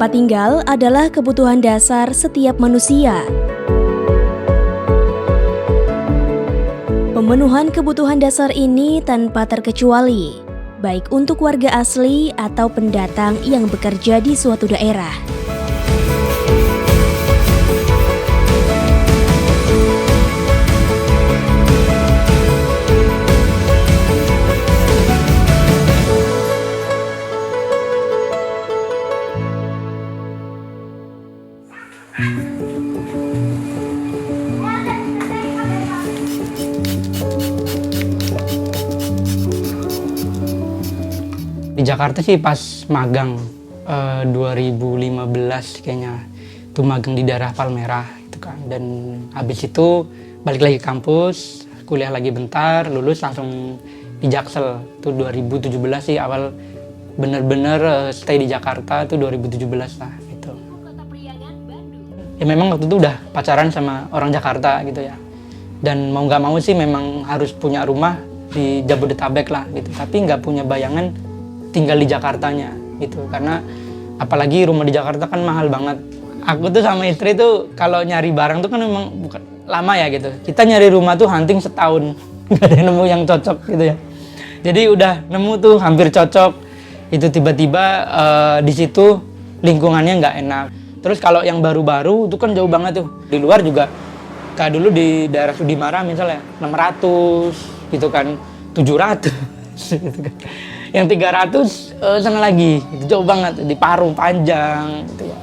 Tempat tinggal adalah kebutuhan dasar setiap manusia. Pemenuhan kebutuhan dasar ini tanpa terkecuali, baik untuk warga asli atau pendatang yang bekerja di suatu daerah. Di Jakarta sih pas magang 2015 kayaknya, itu magang di daerah Palmerah itu kan, dan habis itu balik lagi ke kampus, kuliah lagi bentar, lulus langsung di Jaksel. Itu 2017 sih awal bener-bener stay di Jakarta, itu 2017 lah gitu. Ya memang waktu itu udah pacaran sama orang Jakarta gitu ya, dan mau nggak mau sih memang harus punya rumah di Jabodetabek lah gitu, tapi nggak punya bayangan tinggal di Jakartanya gitu, karena apalagi rumah di Jakarta kan mahal banget. Aku tuh sama istri tuh kalau nyari barang tuh kan memang bukan lama ya gitu, kita nyari rumah tuh hunting setahun nggak ada yang nemu yang cocok gitu ya. Jadi udah nemu tuh hampir cocok, itu tiba-tiba di situ lingkungannya nggak enak. Terus kalau yang baru-baru itu kan jauh banget tuh, di luar juga kayak dulu di daerah Sudimara misalnya 600 gitu kan, 700 gitu kan. Yang 300 sana lagi, itu jauh banget, di Parung Panjang gitu ya.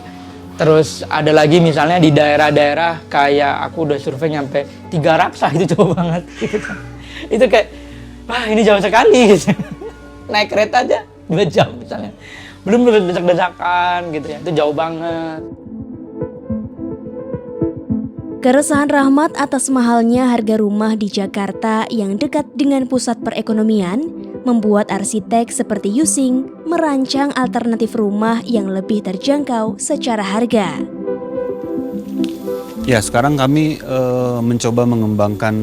Terus ada lagi misalnya di daerah-daerah kayak aku udah survei nyampe 3 Raksa, itu jauh banget gitu kan. Itu kayak, wah ini jauh sekali gitu. Naik kereta aja 2 jam misalnya, belum desak-desakan gitu ya, itu jauh banget. Keresahan Rahmat atas mahalnya harga rumah di Jakarta yang dekat dengan pusat perekonomian membuat arsitek seperti Yusing merancang alternatif rumah yang lebih terjangkau secara harga. Ya, sekarang kami mencoba mengembangkan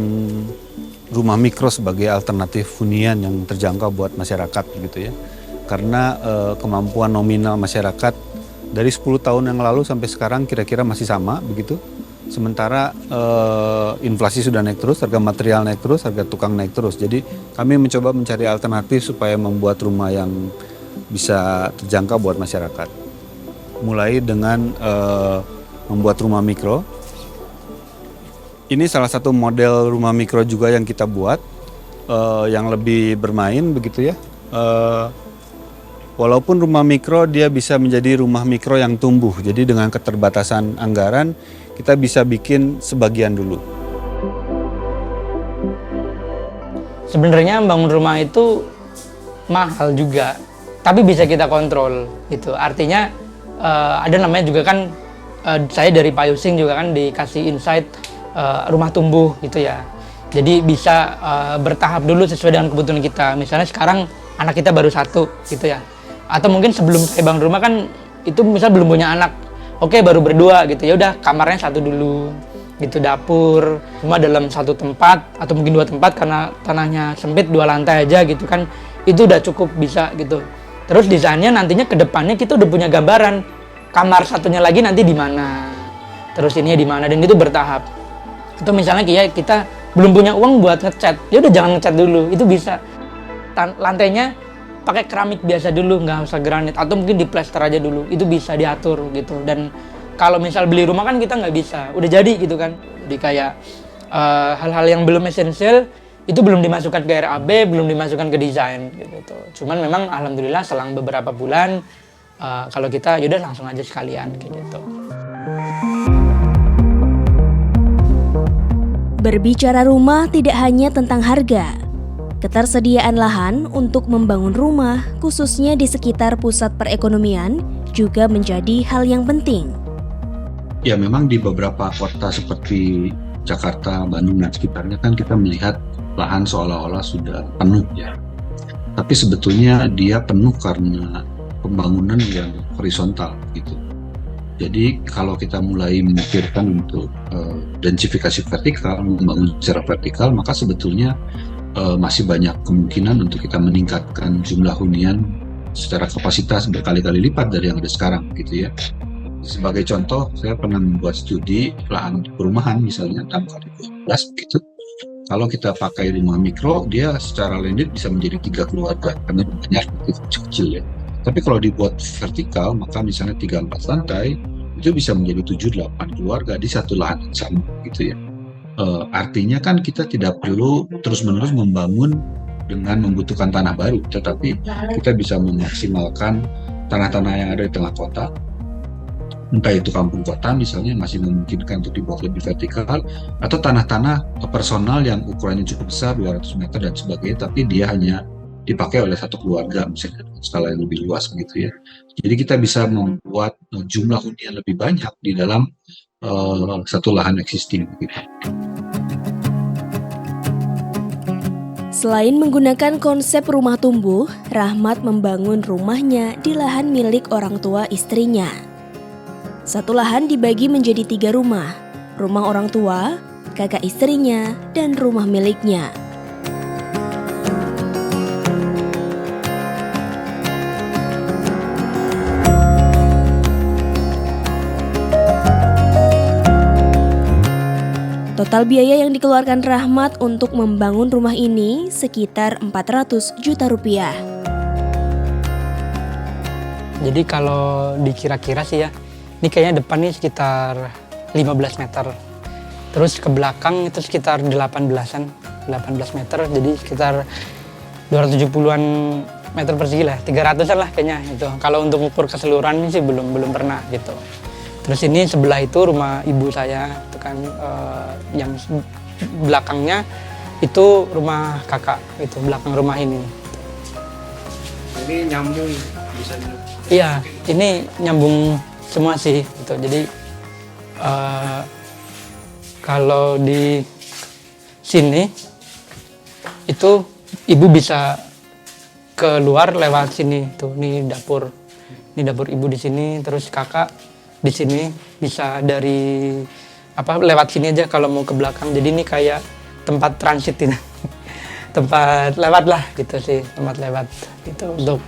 rumah mikro sebagai alternatif hunian yang terjangkau buat masyarakat gitu ya. Karena kemampuan nominal masyarakat dari 10 tahun yang lalu sampai sekarang kira-kira masih sama begitu. Sementara inflasi sudah naik terus, harga material naik terus, harga tukang naik terus. Jadi kami mencoba mencari alternatif supaya membuat rumah yang bisa terjangkau buat masyarakat. Mulai dengan membuat rumah mikro. Ini salah satu model rumah mikro juga yang kita buat, yang lebih bermain begitu ya. Walaupun rumah mikro dia bisa menjadi rumah mikro yang tumbuh. Jadi dengan keterbatasan anggaran kita bisa bikin sebagian dulu. Sebenarnya bangun rumah itu mahal juga, tapi bisa kita kontrol gitu. Artinya ada namanya juga kan, saya dari Pak Yusing juga kan dikasih insight rumah tumbuh gitu ya. Jadi bisa bertahap dulu sesuai dengan kebutuhan kita. Misalnya sekarang anak kita baru 1 gitu ya. Atau mungkin sebelum saya bangun rumah kan itu misal belum punya anak. Oke, baru berdua gitu. Ya udah kamarnya 1 dulu. Gitu, dapur cuma dalam 1 tempat atau mungkin 2 tempat karena tanahnya sempit, 2 lantai aja gitu kan. Itu udah cukup bisa gitu. Terus desainnya nantinya ke depannya kita udah punya gambaran kamar satunya lagi nanti di mana. Terus ininya di mana, dan itu bertahap. Atau misalnya kayak kita belum punya uang buat ngecat. Ya udah jangan ngecat dulu. Itu bisa. Lantainya pakai keramik biasa dulu, nggak usah granit, atau mungkin di plester aja dulu, itu bisa diatur gitu. Dan kalau misal beli rumah kan kita nggak bisa, udah jadi gitu kan. Jadi kayak hal-hal yang belum esensial itu belum dimasukkan ke RAB, belum dimasukkan ke desain gitu. Cuman memang alhamdulillah selang beberapa bulan kalau kita yaudah langsung aja sekalian kayak gitu. Berbicara rumah tidak hanya tentang harga. Ketersediaan lahan untuk membangun rumah, khususnya di sekitar pusat perekonomian, juga menjadi hal yang penting. Ya, memang di beberapa kota seperti Jakarta, Bandung, dan sekitarnya kan kita melihat lahan seolah-olah sudah penuh ya. Tapi sebetulnya dia penuh karena pembangunan yang horizontal gitu. Jadi kalau kita mulai memikirkan untuk densifikasi vertikal, membangun secara vertikal, maka sebetulnya masih banyak kemungkinan untuk kita meningkatkan jumlah hunian secara kapasitas berkali-kali lipat dari yang ada sekarang gitu ya. Sebagai contoh, saya pernah membuat studi lahan perumahan misalnya tahun 2012 gitu. Kalau kita pakai rumah mikro, dia secara landed bisa menjadi 3 keluarga karena rumahnya relatif kecil ya. Tapi kalau dibuat vertikal, maka misalnya 3-4 lantai, itu bisa menjadi 7-8 keluarga di satu lahan yang sama gitu ya. Artinya kan kita tidak perlu terus-menerus membangun dengan membutuhkan tanah baru, tetapi kita bisa memaksimalkan tanah-tanah yang ada di tengah kota, entah itu kampung kota misalnya masih memungkinkan untuk dibuat lebih vertikal, atau tanah-tanah personal yang ukurannya cukup besar 200 meter dan sebagainya, tapi dia hanya dipakai oleh satu keluarga misalnya dengan skala yang lebih luas begitu ya. Jadi kita bisa membuat jumlah hunian lebih banyak di dalam satu lahan existing begitu. Selain menggunakan konsep rumah tumbuh, Rahmat membangun rumahnya di lahan milik orang tua istrinya. Satu lahan dibagi menjadi 3 rumah, rumah orang tua, kakak istrinya, dan rumah miliknya. Total biaya yang dikeluarkan Rahmat untuk membangun rumah ini sekitar 400 juta rupiah. Jadi kalau dikira-kira sih ya, ini kayaknya depan nih sekitar 15 meter. Terus ke belakang itu sekitar 18 meter, jadi sekitar 270-an meter persegi lah, 300-an lah kayaknya itu. Kalau untuk ukur keseluruhan ini sih belum pernah gitu. Terus ini sebelah itu rumah ibu saya, itu kan yang belakangnya itu rumah kakak, itu belakang rumah ini. Ini nyambung bisa Iya, ini nyambung semua sih, gitu. Jadi kalau di sini itu ibu bisa keluar lewat sini, tuh. Ini dapur ibu di sini, terus kakak di sini bisa dari lewat sini aja kalau mau ke belakang. Jadi ini kayak tempat transit ini. Tempat lewat lah gitu sih, tempat lewat gitu untuk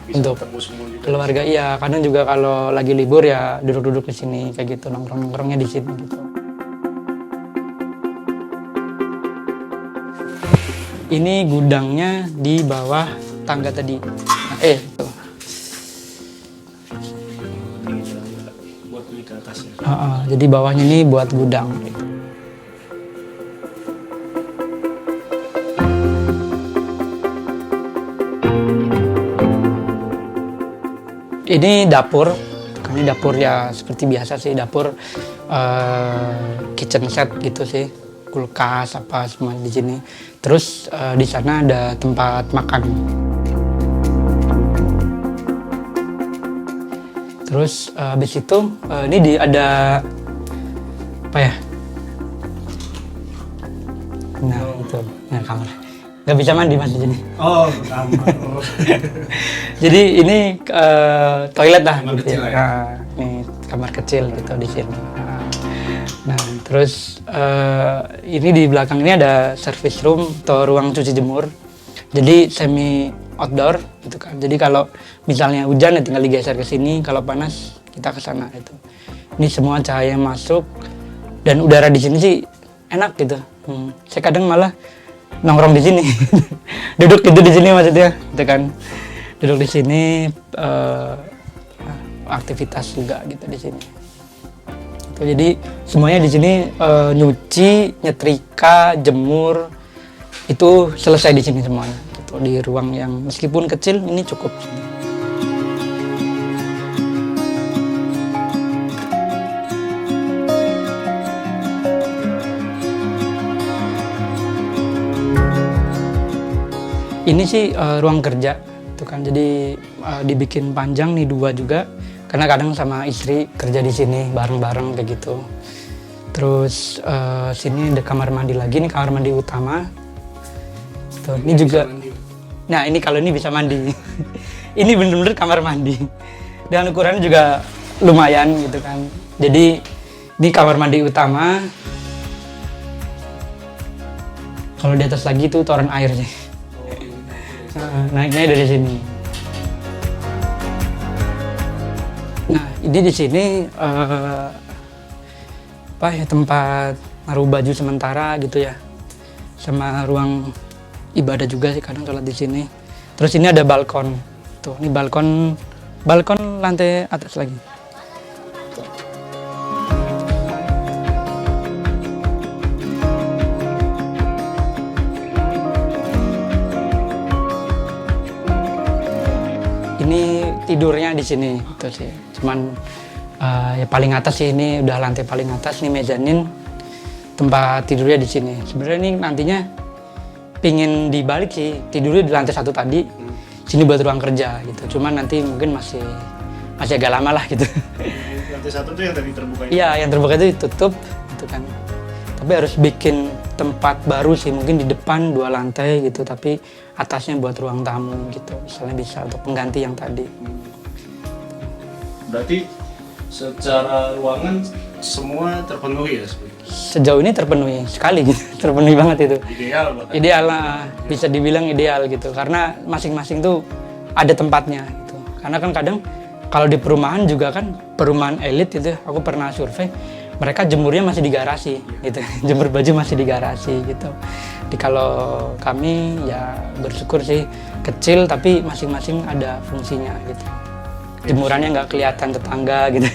keluarga. Iya, kadang juga kalau lagi libur ya duduk-duduk di sini kayak gitu, nongkrongnya di sini gitu. Ini gudangnya di bawah tangga tadi. Itu. Jadi bawahnya ini buat gudang. Ini dapur. Ini dapur ya seperti biasa sih, dapur kitchen set gitu sih, kulkas apa semua di sini. Terus di sana ada tempat makan. Terus habis itu ini ada apa ya? Nah itu, nah kamar. Nggak bisa mandi mas di sini. Oh, kamar. Jadi ini toilet lah. Kamar gitu kecil ya. ya? Nah, ini kamar kecil gitu di sini. Nah terus ini di belakang ini ada service room atau ruang cuci jemur. Jadi semi outdoor gitu kan. Jadi kalau misalnya hujan ya tinggal digeser ke sini, kalau panas kita ke sana itu. Ini semua cahaya masuk dan udara di sini sih enak gitu. Saya kadang malah nongkrong di sini. Duduk gitu di sini maksudnya, gitu kan. Duduk di sini aktivitas juga gitu di sini. Jadi semuanya di sini nyuci, nyetrika, jemur itu selesai di sini semuanya. Gitu. Di ruang yang meskipun kecil ini cukup. Ini sih ruang kerja itu kan, jadi dibikin panjang nih 2 juga, karena kadang sama istri kerja di sini bareng-bareng kayak gitu. Terus sini ada kamar mandi lagi, nih kamar mandi utama. Tuh, ini juga. Nah ini kalau ini bisa mandi. Ini bener-bener kamar mandi. Dan ukurannya juga lumayan gitu kan. Jadi ini kamar mandi utama. Kalau di atas lagi itu toren air sih. Naiknya dari sini. Nah, ini di sini tempat naruh baju sementara gitu ya. Sama ruang ibadah juga sih, kadang sholat di sini. Terus ini ada balkon. Tuh, ini balkon lantai atas lagi. Ini tidurnya di sini itu sih. Cuman ya paling atas sih, ini udah lantai paling atas nih mezanin, tempat tidurnya di sini. Sebenarnya ini nantinya pingin dibalik sih, tidurnya di lantai 1 tadi, sini buat ruang kerja gitu. Cuman nanti mungkin masih agak lama lah gitu. Lantai 1 tuh yang tadi terbuka itu? Iya, yang terbuka itu ditutup gitu kan. Tapi harus bikin tempat baru sih, mungkin di depan 2 lantai gitu, tapi atasnya buat ruang tamu gitu, misalnya bisa untuk pengganti yang tadi. Berarti secara ruangan semua terpenuhi ya sebenarnya? Sejauh ini terpenuhi sekali gitu, terpenuhi banget itu. Ideal bahkan? Ideal lah, bisa dibilang ideal gitu, karena masing-masing tuh ada tempatnya gitu. Karena kan kadang kalau di perumahan juga kan, perumahan elit itu, aku pernah survei, mereka jemurnya masih di garasi gitu, jemur baju masih di garasi gitu. Jadi kalau kami ya bersyukur sih kecil tapi masing-masing ada fungsinya gitu. Jemurannya nggak kelihatan tetangga gitu.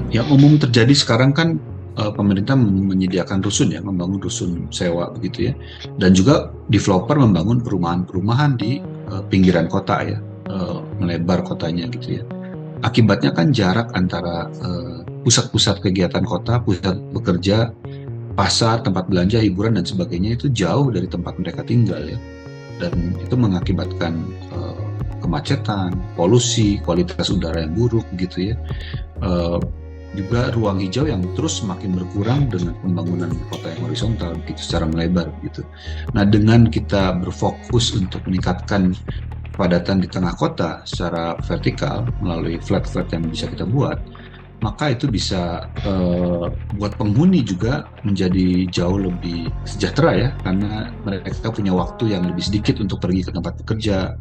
Yang umum terjadi sekarang kan pemerintah menyediakan rusun ya, membangun rusun sewa begitu ya, dan juga developer membangun perumahan-perumahan di pinggiran kota ya, melebar kotanya gitu ya. Akibatnya kan jarak antara pusat-pusat kegiatan kota, pusat bekerja, pasar, tempat belanja, hiburan dan sebagainya itu jauh dari tempat mereka tinggal ya, dan itu mengakibatkan kemacetan, polusi, kualitas udara yang buruk gitu ya. Juga ruang hijau yang terus semakin berkurang dengan pembangunan kota yang horizontal gitu, secara melebar gitu. Nah, dengan kita berfokus untuk meningkatkan kepadatan di tengah kota secara vertikal melalui flat-flat yang bisa kita buat, maka itu bisa buat penghuni juga menjadi jauh lebih sejahtera ya, karena mereka punya waktu yang lebih sedikit untuk pergi ke tempat bekerja,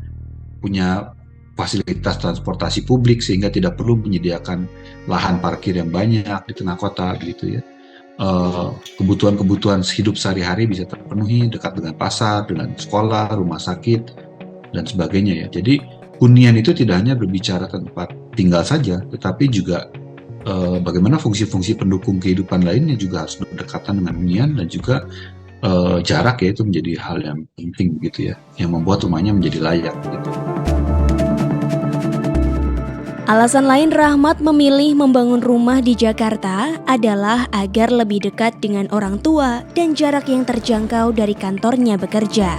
punya fasilitas transportasi publik sehingga tidak perlu menyediakan lahan parkir yang banyak di tengah kota gitu ya. Kebutuhan-kebutuhan hidup sehari-hari bisa terpenuhi dekat dengan pasar, dengan sekolah, rumah sakit dan sebagainya ya. Jadi hunian itu tidak hanya berbicara tempat tinggal saja, tetapi juga bagaimana fungsi-fungsi pendukung kehidupan lainnya juga harus berdekatan dengan hunian, dan juga jarak ya, itu menjadi hal yang penting begitu ya, yang membuat rumahnya menjadi layak gitu. Alasan lain Rahmat memilih membangun rumah di Jakarta adalah agar lebih dekat dengan orang tua dan jarak yang terjangkau dari kantornya bekerja.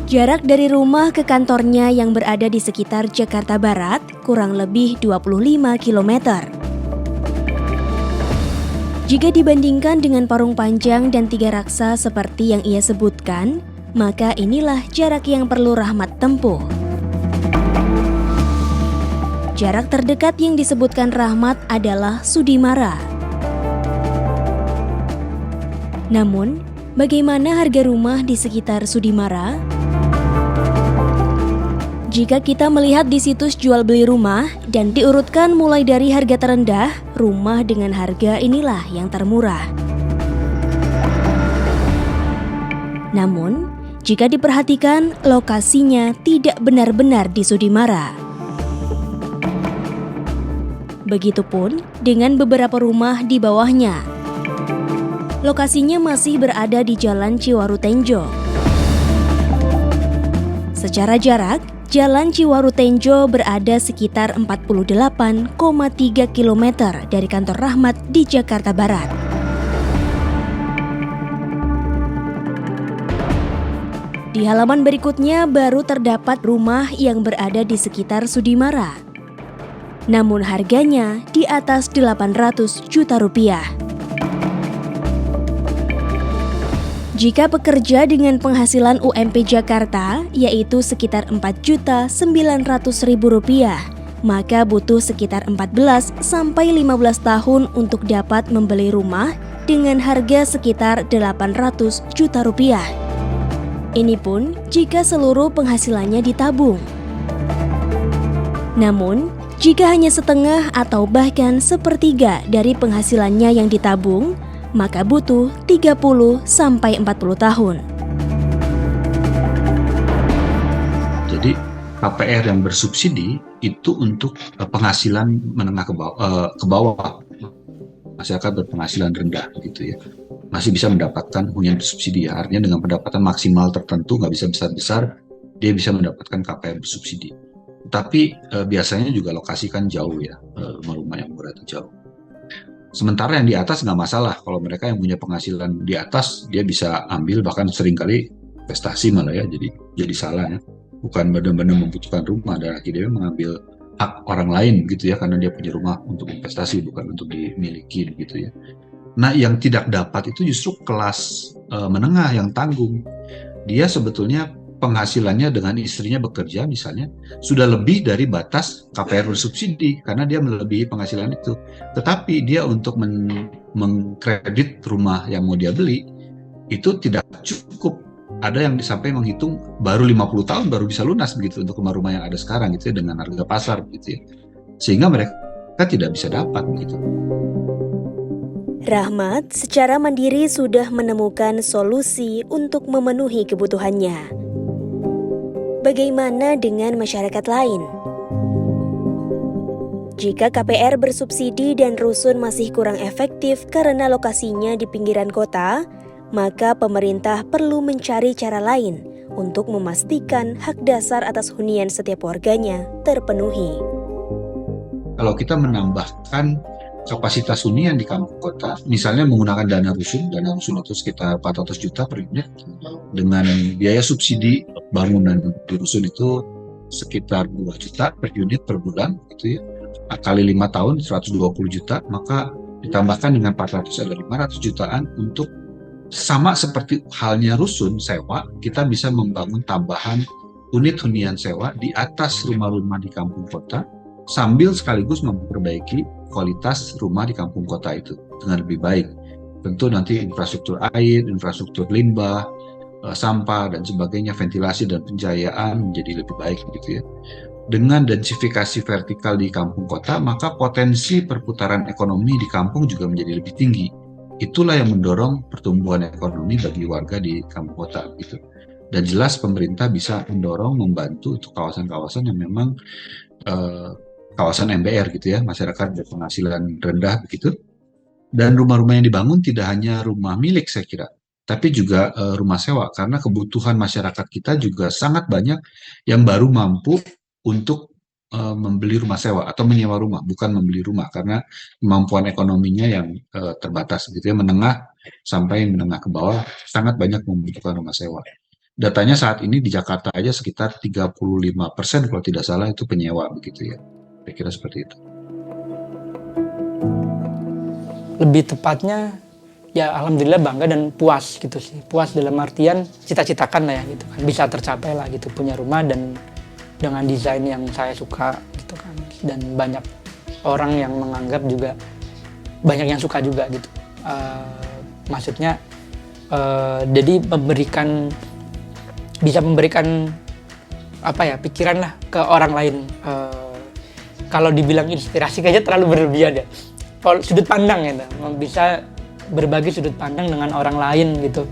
Jarak dari rumah ke kantornya yang berada di sekitar Jakarta Barat kurang lebih 25 km. Jika dibandingkan dengan Parung Panjang dan Tiga Raksa seperti yang ia sebutkan, maka inilah jarak yang perlu Rahmat tempuh. Jarak terdekat yang disebutkan Rahmat adalah Sudimara. Namun, bagaimana harga rumah di sekitar Sudimara? Jika kita melihat di situs jual beli rumah dan diurutkan mulai dari harga terendah, rumah dengan harga inilah yang termurah. Namun, jika diperhatikan, lokasinya tidak benar-benar di Sudimara. Begitupun dengan beberapa rumah di bawahnya. Lokasinya masih berada di Jalan Ciwaru Tenjo. Secara jarak, Jalan Ciwaru Tenjo berada sekitar 48,3 km dari kantor Rahmat di Jakarta Barat. Di halaman berikutnya baru terdapat rumah yang berada di sekitar Sudimara. Namun harganya di atas 800 juta rupiah. Jika pekerja dengan penghasilan UMP Jakarta, yaitu sekitar Rp4.900.000, maka butuh sekitar 14 sampai 15 tahun untuk dapat membeli rumah dengan harga sekitar 800 juta rupiah. Ini pun jika seluruh penghasilannya ditabung. Namun, jika hanya setengah atau bahkan sepertiga dari penghasilannya yang ditabung, maka butuh 30 sampai 40 tahun. Jadi KPR yang bersubsidi itu untuk penghasilan menengah ke bawah, masyarakat berpenghasilan rendah gitu ya, masih bisa mendapatkan hunian bersubsidi ya. Artinya dengan pendapatan maksimal tertentu, nggak bisa besar-besar, dia bisa mendapatkan KPR bersubsidi. Tapi biasanya juga lokasi kan jauh ya, rumah-rumah yang murah itu jauh. Sementara yang di atas nggak masalah, kalau mereka yang punya penghasilan di atas dia bisa ambil, bahkan seringkali investasi malah ya, jadi salah ya, bukan benar-benar membutuhkan rumah dan akhirnya mengambil hak orang lain gitu ya, karena dia punya rumah untuk investasi bukan untuk dimiliki gitu ya. Nah yang tidak dapat itu justru kelas menengah yang tanggung. Dia sebetulnya penghasilannya dengan istrinya bekerja misalnya sudah lebih dari batas KPR bersubsidi karena dia melebihi penghasilan itu. Tetapi dia untuk mengkredit rumah yang mau dia beli itu tidak cukup. Ada yang sampai menghitung baru 50 tahun baru bisa lunas begitu untuk rumah-rumah yang ada sekarang gitu ya, dengan harga pasar gitu ya. Sehingga mereka tidak bisa dapat begitu. Rahmat secara mandiri sudah menemukan solusi untuk memenuhi kebutuhannya. Bagaimana dengan masyarakat lain? Jika KPR bersubsidi dan rusun masih kurang efektif karena lokasinya di pinggiran kota, maka pemerintah perlu mencari cara lain untuk memastikan hak dasar atas hunian setiap warganya terpenuhi. Kalau kita menambahkan kapasitas hunian di kampung kota, misalnya menggunakan dana rusun itu sekitar 400 juta per unit, dengan biaya subsidi bangunan di rusun itu sekitar 2 juta per unit per bulan, gitu ya, kali 5 tahun 120 juta, maka ditambahkan dengan 400 ada 500 jutaan untuk sama seperti halnya rusun sewa, kita bisa membangun tambahan unit hunian sewa di atas rumah-rumah di kampung kota, sambil sekaligus memperbaiki kualitas rumah di kampung kota itu dengan lebih baik. Tentu nanti infrastruktur air, infrastruktur limbah, sampah dan sebagainya, ventilasi dan pencahayaan menjadi lebih baik gitu ya. Dengan densifikasi vertikal di kampung kota, maka potensi perputaran ekonomi di kampung juga menjadi lebih tinggi. Itulah yang mendorong pertumbuhan ekonomi bagi warga di kampung kota gitu. Dan jelas pemerintah bisa mendorong, membantu untuk kawasan-kawasan yang memang kawasan MBR gitu ya, masyarakat berpenghasilan rendah begitu. Dan rumah-rumah yang dibangun tidak hanya rumah milik saya kira, tapi juga rumah sewa, karena kebutuhan masyarakat kita juga sangat banyak yang baru mampu untuk membeli rumah sewa atau menyewa rumah, bukan membeli rumah, karena kemampuan ekonominya yang terbatas gitu ya, menengah sampai menengah ke bawah sangat banyak membutuhkan rumah sewa. Datanya saat ini di Jakarta aja sekitar 35% kalau tidak salah itu penyewa begitu ya. Saya kira seperti itu. Lebih tepatnya ya alhamdulillah bangga dan puas gitu sih. Puas dalam artian cita-citakan lah ya gitu kan. Bisa tercapai lah gitu, punya rumah dan dengan desain yang saya suka gitu kan. Dan banyak orang yang menganggap juga, banyak yang suka juga gitu. Maksudnya jadi bisa memberikan apa ya, pikiran lah ke orang lain. Kalau dibilang inspirasi kayaknya terlalu berlebihan ya. Kalau sudut pandang ya, bisa berbagi sudut pandang dengan orang lain gitu.